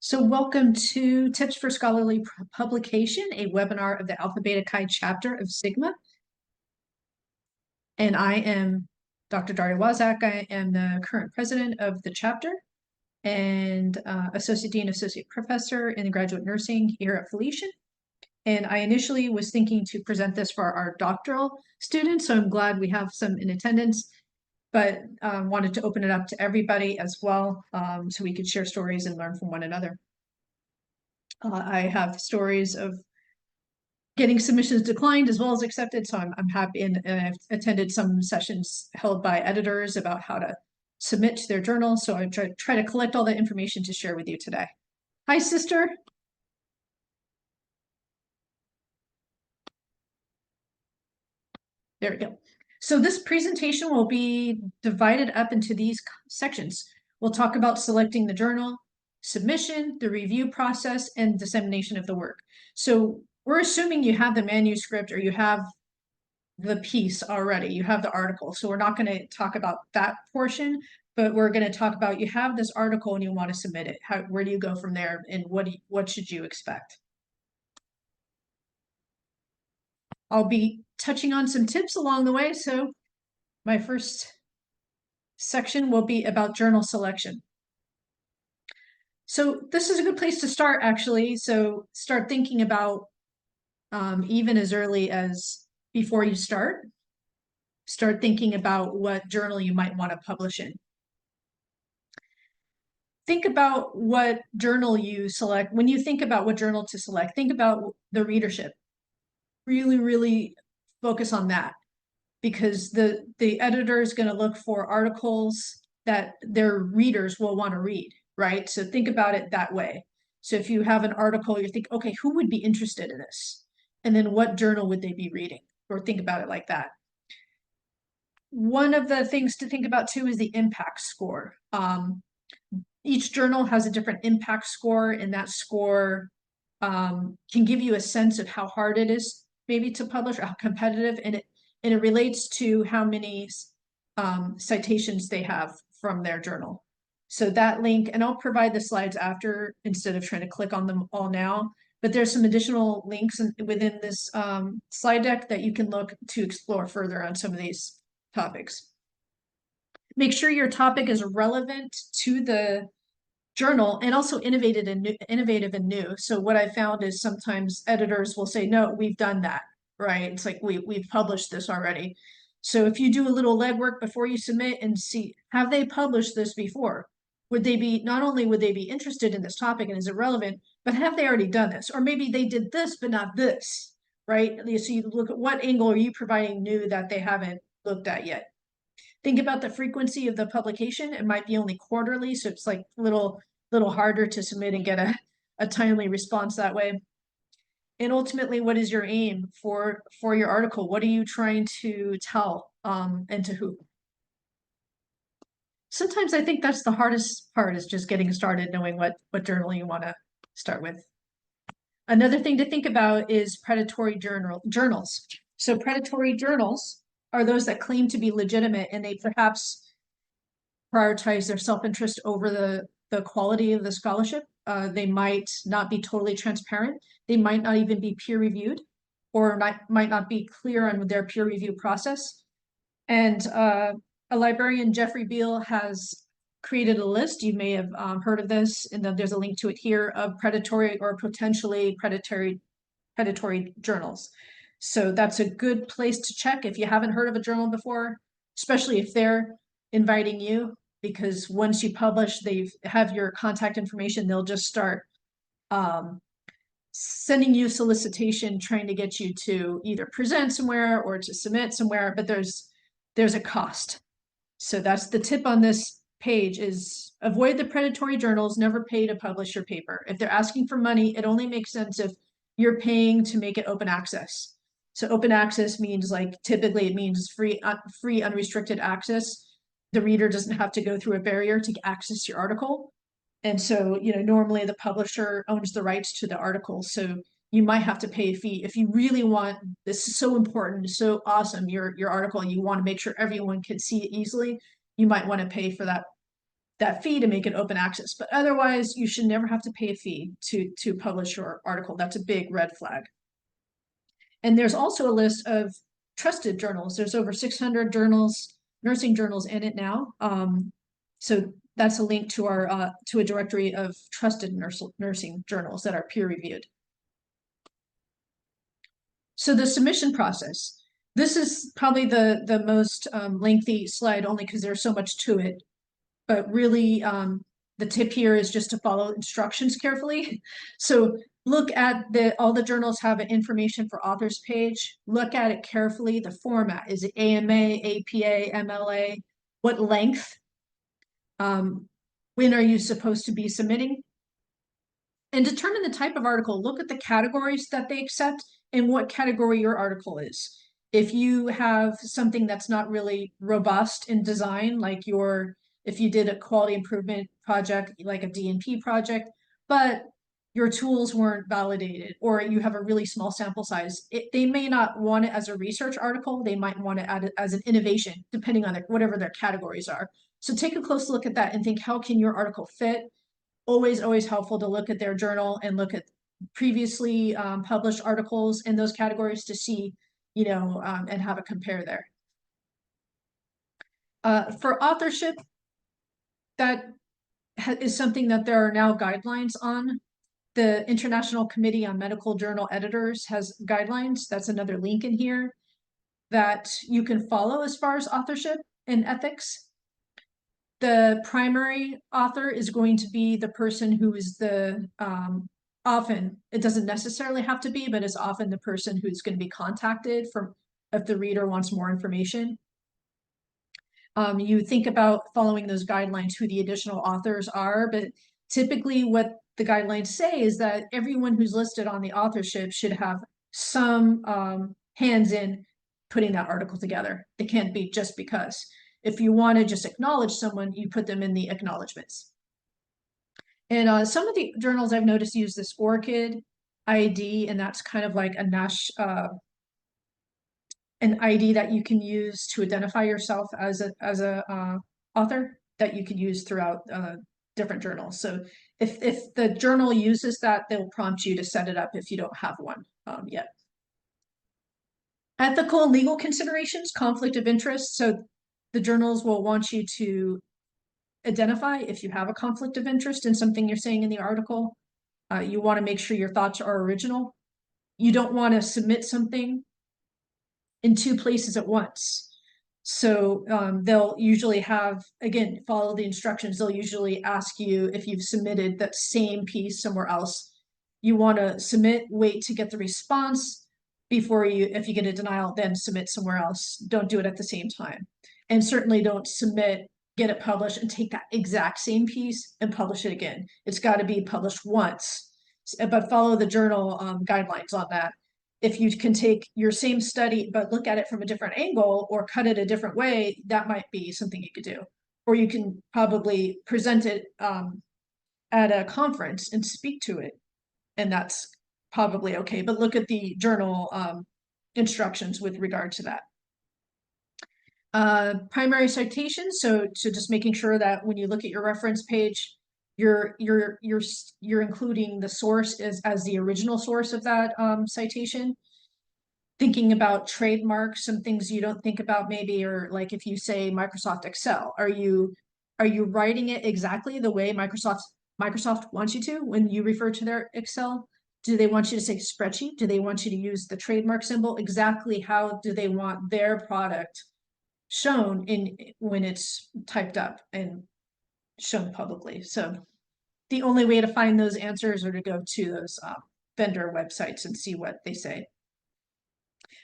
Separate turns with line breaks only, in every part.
So welcome to Tips for Scholarly Publication, a webinar of the Alpha Beta Chi chapter of Sigma. And I am Dr. Daria Waszak. I am the current president of the chapter and Associate Dean, Associate Professor in the Graduate Nursing here at Felician. And I initially was thinking to present this for our doctoral students, so I'm glad we have some in attendance, but wanted to open it up to everybody as well, so we could share stories and learn from one another. I have stories of getting submissions declined as well as accepted, so I'm happy, and I've attended some sessions held by editors about how to submit to their journal, so I try to collect all that information to share with you today. Hi, sister. There we go. So this presentation will be divided up into these sections. We'll talk about selecting the journal, submission, the review process, and dissemination of the work. So we're assuming you have the manuscript or you have the piece already, you have the article. So we're not going to talk about that portion, but we're going to talk about you have this article and you want to submit it. Where do you go from there, and what should you expect? I'll be touching on some tips along the way. So my first section will be about journal selection. So this is a good place to start, actually. So start thinking about even as early as before you start thinking about what journal you might want to publish in. Think about what journal you select. When you think about what journal to select, think about the readership. Really, really focus on that, because the editor is going to look for articles that their readers will want to read, right? So think about it that way. So if you have an article, you think, okay, who would be interested in this? And then what journal would they be reading? Or think about it like that. One of the things to think about too is the impact score. Each journal has a different impact score, and that score can give you a sense of how hard it is maybe to publish, or how competitive, and it relates to how many citations they have from their journal. So that link, and I'll provide the slides after instead of trying to click on them all now, but there's some additional links within this slide deck that you can look to explore further on some of these topics. Make sure your topic is relevant to the journal and also innovative and new. So what I found is sometimes editors will say, no, we've done that, right? It's like we've published this already. So if you do a little legwork before you submit and see, have they published this before? Would they be, not only would they be interested in this topic and is it relevant, but have they already done this? Or maybe they did this, but not this, right? So you look at what angle are you providing new that they haven't looked at yet. Think about the frequency of the publication. It might be only quarterly, so it's like little harder to submit and get a timely response that way. And ultimately, what is your aim for your article? What are you trying to tell, and to who? Sometimes I think that's the hardest part, is just getting started, knowing what journal you want to start with. Another thing to think about is predatory journals. So predatory journals are those that claim to be legitimate, and they perhaps prioritize their self-interest over the quality of the scholarship. They might not be totally transparent. They might not even be peer-reviewed, or might not be clear on their peer review process. And a librarian, Jeffrey Beal, has created a list. You may have heard of this, and then there's a link to it here, of predatory or potentially predatory journals. So that's a good place to check if you haven't heard of a journal before, especially if they're inviting you, because once you publish, they have your contact information. They'll just start sending you solicitation, trying to get you to either present somewhere or to submit somewhere, but there's a cost. So that's the tip on this page, is avoid the predatory journals. Never pay to publish your paper. If they're asking for money, it only makes sense if you're paying to make it open access. So open access means, like, typically it means free unrestricted access. The reader doesn't have to go through a barrier to access your article. And so, normally the publisher owns the rights to the article. So you might have to pay a fee. If you really want, this is so important, so awesome, your article, you want to make sure everyone can see it easily, you might want to pay for that that fee to make it open access. But otherwise, you should never have to pay a fee to publish your article. That's a big red flag. And there's also a list of trusted journals. There's over 600 journals, nursing journals in it now. So that's a link to our to a directory of trusted nursing journals that are peer reviewed. So the submission process. This is probably the most lengthy slide, only because there's so much to it. But really, the tip here is just to follow instructions carefully. So look at all the journals have an information for authors page. Look at it carefully. The format, is it AMA, APA, MLA? What length? When are you supposed to be submitting? And determine the type of article. Look at the categories that they accept and what category your article is. If you have something that's not really robust in design, like if you did a quality improvement project, like a DNP project, but your tools weren't validated, or you have a really small sample size, they may not want it as a research article. They might want to add it as an innovation, depending on whatever their categories are. So take a close look at that and think, how can your article fit? Always helpful to look at their journal and look at previously published articles in those categories to see, and have a compare there. For authorship, that is something that there are now guidelines on. The International Committee on Medical Journal Editors has guidelines. That's another link in here that you can follow as far as authorship and ethics. The primary author is going to be the person who is often, it doesn't necessarily have to be, but it's often the person who's going to be contacted if the reader wants more information. You think about following those guidelines, who the additional authors are, but typically what the guidelines say is that everyone who's listed on the authorship should have some hands in putting that article together. It can't be just because. If you want to just acknowledge someone, you put them in the acknowledgements. And some of the journals I've noticed use this ORCID ID, and that's kind of like an ID that you can use to identify yourself as a author that you can use throughout different journals. So if the journal uses that, they'll prompt you to set it up if you don't have one yet. Ethical and legal considerations, conflict of interest. So the journals will want you to identify if you have a conflict of interest in something you're saying in the article. You want to make sure your thoughts are original. You don't want to submit something in two places at once. So they'll usually have, again, follow the instructions. They'll usually ask you if you've submitted that same piece somewhere else. You want to submit, wait to get the response before if you get a denial, then submit somewhere else. Don't do it at the same time. And certainly don't submit, get it published, and take that exact same piece and publish it again. It's got to be published once, but follow the journal guidelines on that. If you can take your same study, but look at it from a different angle or cut it a different way, that might be something you could do. Or you can probably present it at a conference and speak to it. And that's probably okay. But look at the journal instructions with regard to that. Primary citations. So just making sure that when you look at your reference page, you're including the source as the original source of that citation. Thinking about trademarks, some things you don't think about maybe, or like if you say Microsoft Excel, are you writing it exactly the way Microsoft wants you to when you refer to their Excel? Do they want you to say spreadsheet? Do they want you to use the trademark symbol? Exactly how do they want their product shown when it's typed up and shown publicly? So the only way to find those answers are to go to those vendor websites and see what they say.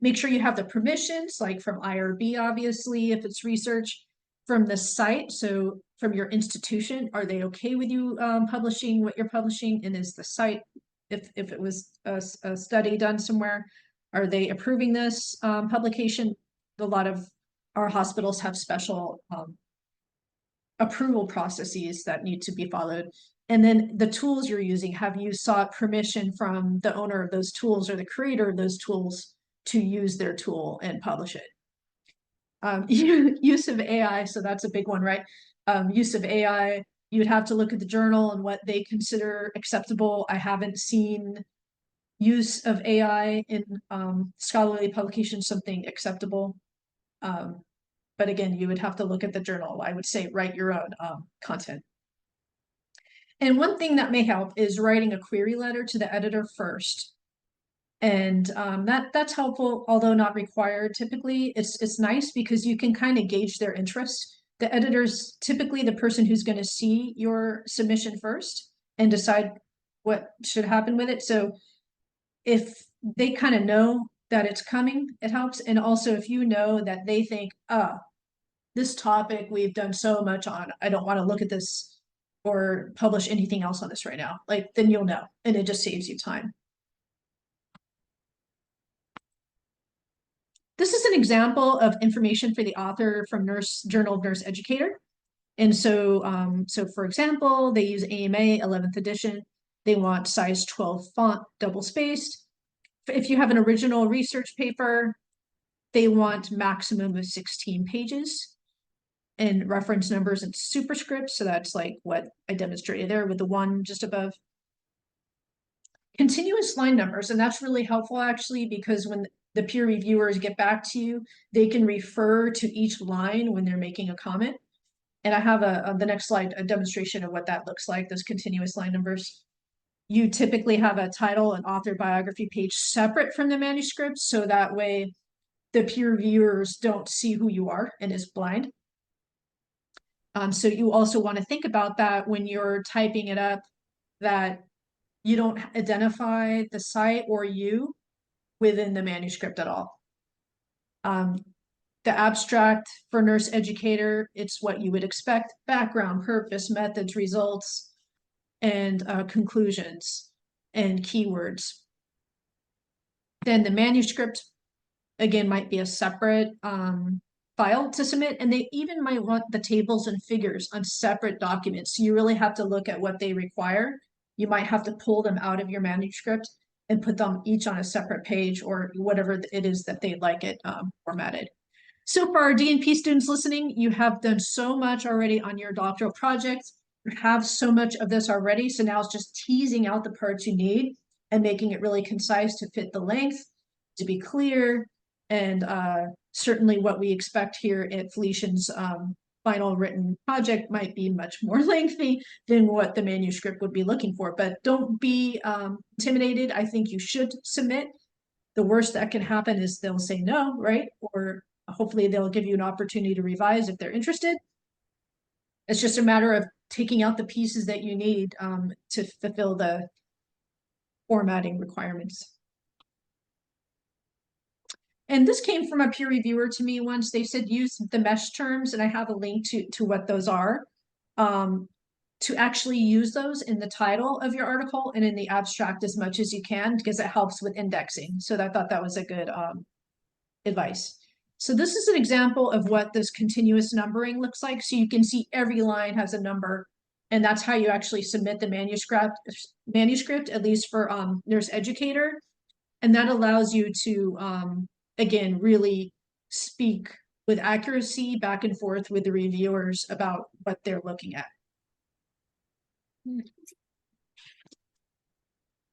Make sure you have the permissions, like from IRB, obviously, if it's research, from the site. So from your institution, are they okay with you publishing what you're publishing? And is the site, if it was a study done somewhere, are they approving this publication? A lot of our hospitals have special approval processes that need to be followed. And then the tools you're using, have you sought permission from the owner of those tools or the creator of those tools to use their tool and publish it? Use of AI, so that's a big one, right? Use of AI. you'd have to look at the journal and what they consider acceptable. I haven't seen use of AI in scholarly publications, something acceptable. But again, you would have to look at the journal. I would say write your own content. And one thing that may help is writing a query letter to the editor first. And that's helpful, although not required. Typically, it's nice because you can kind of gauge their interest. The editor's typically the person who's going to see your submission first and decide what should happen with it. So if they kind of know that it's coming, it helps. And also if you know that they think, this topic we've done so much on, I don't want to look at this or publish anything else on this right now, like then you'll know, and it just saves you time. This is an example of information for the author from Journal of Nurse Educator. And so, so for example, they use AMA 11th edition. They want size 12 font, double spaced. If you have an original research paper, they want maximum of 16 pages and reference numbers and superscripts. So that's like what I demonstrated there with the one just above. Continuous line numbers, and that's really helpful actually, because when the peer reviewers get back to you, they can refer to each line when they're making a comment. And I have on the next slide, a demonstration of what that looks like, those continuous line numbers. You typically have a title and author biography page separate from the manuscript, so that way the peer reviewers don't see who you are and is blind. So you also want to think about that when you're typing it up, that you don't identify the site or you within the manuscript at all. The abstract for nurse educator, it's what you would expect: background, purpose, methods, results, and conclusions and keywords. Then the manuscript, again, might be a separate file to submit, and they even might want the tables and figures on separate documents. So you really have to look at what they require. You might have to pull them out of your manuscript and put them each on a separate page or whatever it is that they'd like it formatted. So for our D&P students listening, you have done so much already on your doctoral project. You have so much of this already. So now it's just teasing out the parts you need and making it really concise to fit the length, to be clear, and certainly what we expect here at Felician's final written project might be much more lengthy than what the manuscript would be looking for. But don't be intimidated. I think you should submit. The worst that can happen is they'll say no, right? Or hopefully they'll give you an opportunity to revise if they're interested. It's just a matter of taking out the pieces that you need to fulfill the formatting requirements. And this came from a peer reviewer to me once. They said use the mesh terms, and I have a link to what those are, to actually use those in the title of your article and in the abstract as much as you can, because it helps with indexing. So I thought that was a good advice. So this is an example of what this continuous numbering looks like. So you can see every line has a number, and that's how you actually submit the manuscript, at least for nurse educator. And that allows you to, again, really speak with accuracy back and forth with the reviewers about what they're looking at.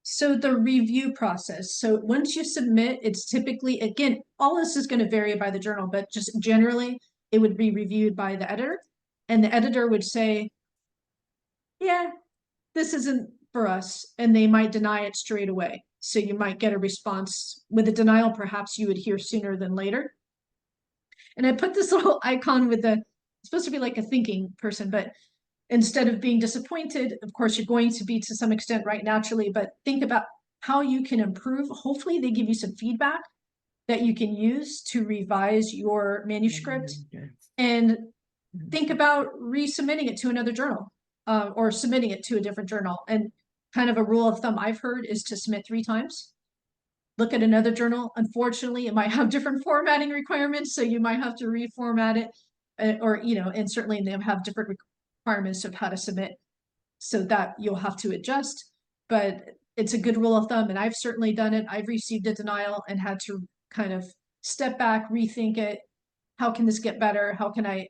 So the review process. So once you submit, it's typically, again, all this is going to vary by the journal, but just generally, it would be reviewed by the editor. And the editor would say, yeah, this isn't for us. And they might deny it straight away. So you might get a response with a denial, perhaps you would hear sooner than later. And I put this little icon with the, it's supposed to be like a thinking person, but instead of being disappointed, of course, you're going to be to some extent, right, naturally, but think about how you can improve. Hopefully they give you some feedback that you can use to revise your manuscript, and think about resubmitting it to another journal or submitting it to a different journal. And kind of a rule of thumb I've heard is to submit 3 times. Look at another journal. Unfortunately, it might have different formatting requirements, so you might have to reformat it, or, you know, and certainly they have different requirements of how to submit, so that you'll have to adjust. But it's a good rule of thumb, and I've certainly done it. I've received a denial and had to kind of step back, rethink it. How can this get better? How can I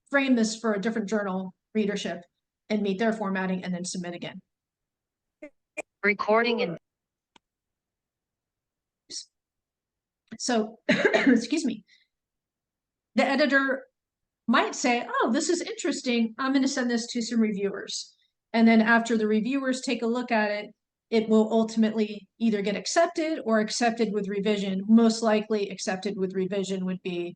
frame this for a different journal readership? and meet their formatting and then submit again.
Recording in.
So, excuse me, the editor might say, oh, this is interesting. I'm going to send this to some reviewers. And then after the reviewers take a look at it, it will ultimately either get accepted or accepted with revision. Most likely accepted with revision would be,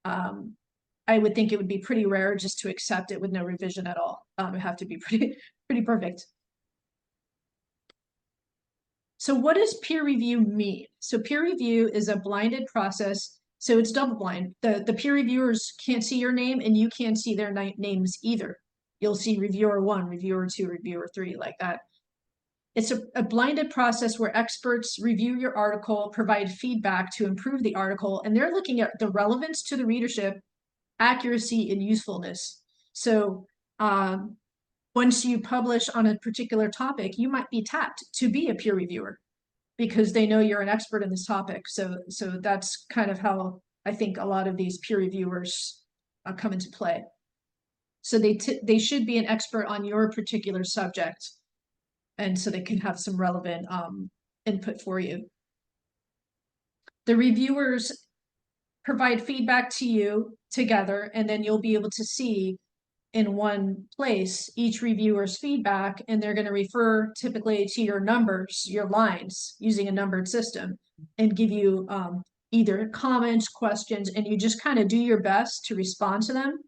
I would think it would be pretty rare just to accept it with no revision at all. It would have to be pretty perfect. So what does peer review mean? So peer review is a blinded process. So it's double blind. The peer reviewers can't see your name and you can't see their names either. You'll see reviewer 1, reviewer 2, reviewer 3, like that. It's a blinded process where experts review your article, provide feedback to improve the article, and they're looking at the relevance to the readership, accuracy, and usefulness. So once you publish on a particular topic, you might be tapped to be a peer reviewer because they know you're an expert in this topic. So that's kind of how I think a lot of these peer reviewers come into play. So they should be an expert on your particular subject, and so they can have some relevant input for you. The reviewers provide feedback to you together, and then you'll be able to see in one place each reviewer's feedback, and they're going to refer typically to your numbers, your lines, using a numbered system, and give you either comments, questions, and you just kind of do your best to respond to them.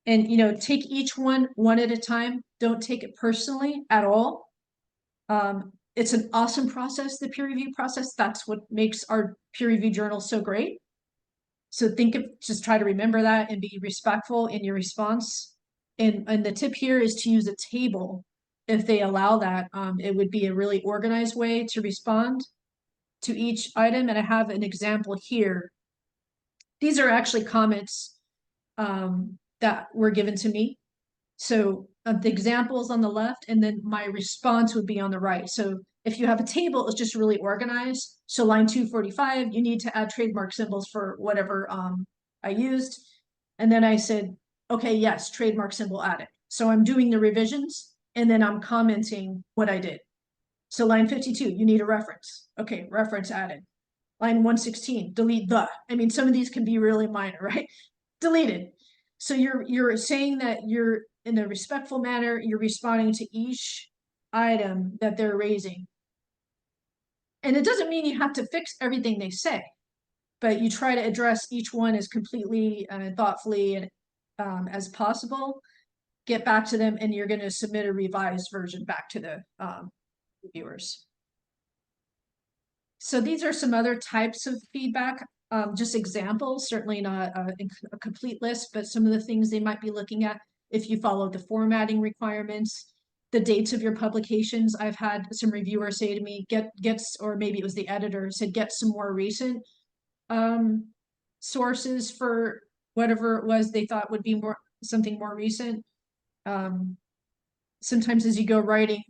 And, you know, take each one at a time. Don't take it personally at all. It's an awesome process, the peer review process. That's what makes our peer review journal so great. So just try to remember that and be respectful in your response. And the tip here is to use a table. If they allow that, it would be a really organized way to respond to each item. And I have an example here. These are actually comments that were given to me. So the examples on the left, and then my response would be on the right. So if you have a table, it's just really organized. So line 245, you need to add trademark symbols for whatever I used. And then I said, okay, yes, trademark symbol added. So I'm doing the revisions and then I'm commenting what I did. So line 52, you need a reference. Okay, reference added. Line 116, delete the. I mean, some of these can be really minor, right? Deleted. So you're saying that you're in a respectful manner, you're responding to each item that they're raising. And it doesn't mean you have to fix everything they say, but you try to address each one as completely and thoughtfully and as possible. Get back to them, and you're going to submit a revised version back to the reviewers. So these are some other types of feedback, just examples, certainly not a complete list, but some of the things they might be looking at if you follow the formatting requirements, the dates of your publications. I've had some reviewers say to me, or maybe it was the editor said, get some more recent sources for whatever it was they thought would be something more recent. Sometimes as you go writing,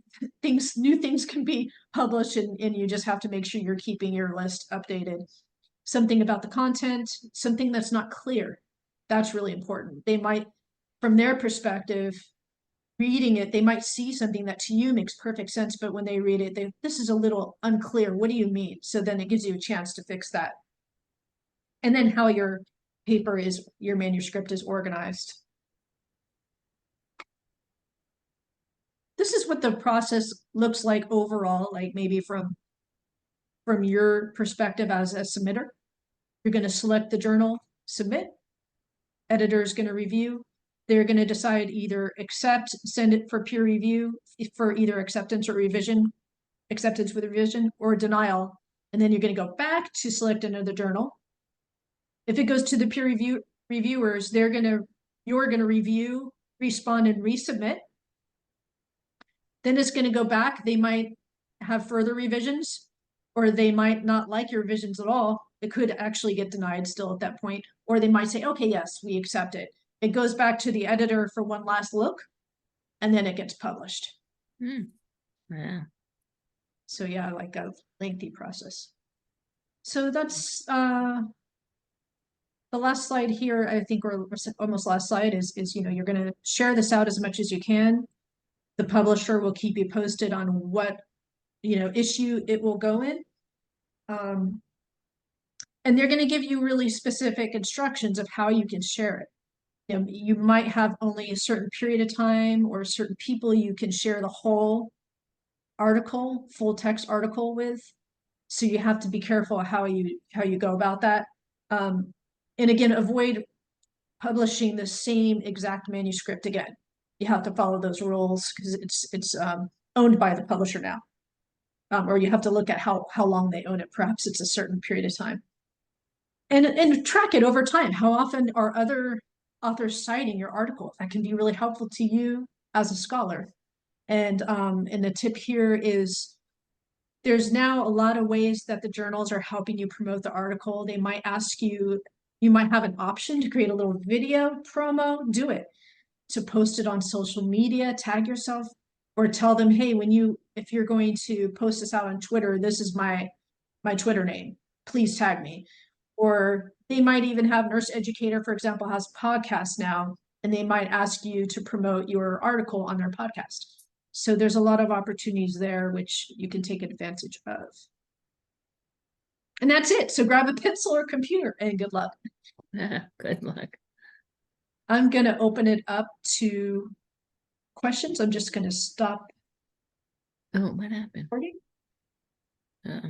new things can be published, and you just have to make sure you're keeping your list updated. Something about the content, something that's not clear. That's really important. They might, from their perspective, reading it, they might see something that to you makes perfect sense, but when they read it, this is a little unclear. What do you mean? So then it gives you a chance to fix that. And then how your your manuscript is organized. This is what the process looks like overall, like maybe from your perspective as a submitter. You're going to select the journal, submit. Editor is going to review. They're going to decide either accept, send it for peer review for either acceptance or revision, acceptance with revision, or denial. And then you're going to go back to select another journal. If it goes to the peer reviewers, you're going to review, respond, and resubmit. Then it's going to go back. They might have further revisions, or they might not like your revisions at all. It could actually get denied still at that point. Or they might say, okay, yes, we accept it. It goes back to the editor for one last look, and then it gets published.
Yeah.
So yeah, like a lengthy process. So that's the last slide here, I think, or almost last slide is, you're gonna share this out as much as you can. The publisher will keep you posted on what, issue it will go in. And they're gonna give you really specific instructions of how you can share it. You might have only a certain period of time or certain people you can share the whole article, full text article with. So you have to be careful how you go about that. And again, avoid publishing the same exact manuscript again. You have to follow those rules because it's owned by the publisher now. Or you have to look at how long they own it. Perhaps it's a certain period of time. And track it over time. How often are other authors citing your article? That can be really helpful to you as a scholar. And the tip here is there's now a lot of ways that the journals are helping you promote the article. They might ask you, you might have an option to create a little video promo, do it. To post it on social media, tag yourself, or tell them, hey, if you're going to post this out on Twitter, this is my Twitter name, please tag me. Or they might even have Nurse Educator, for example, has podcasts now, and they might ask you to promote your article on their podcast. So there's a lot of opportunities there which you can take advantage of. And that's it. So grab a pencil or computer and good luck.
Good luck.
I'm going to open it up to questions. I'm just going to stop
Oh, what happened?
recording.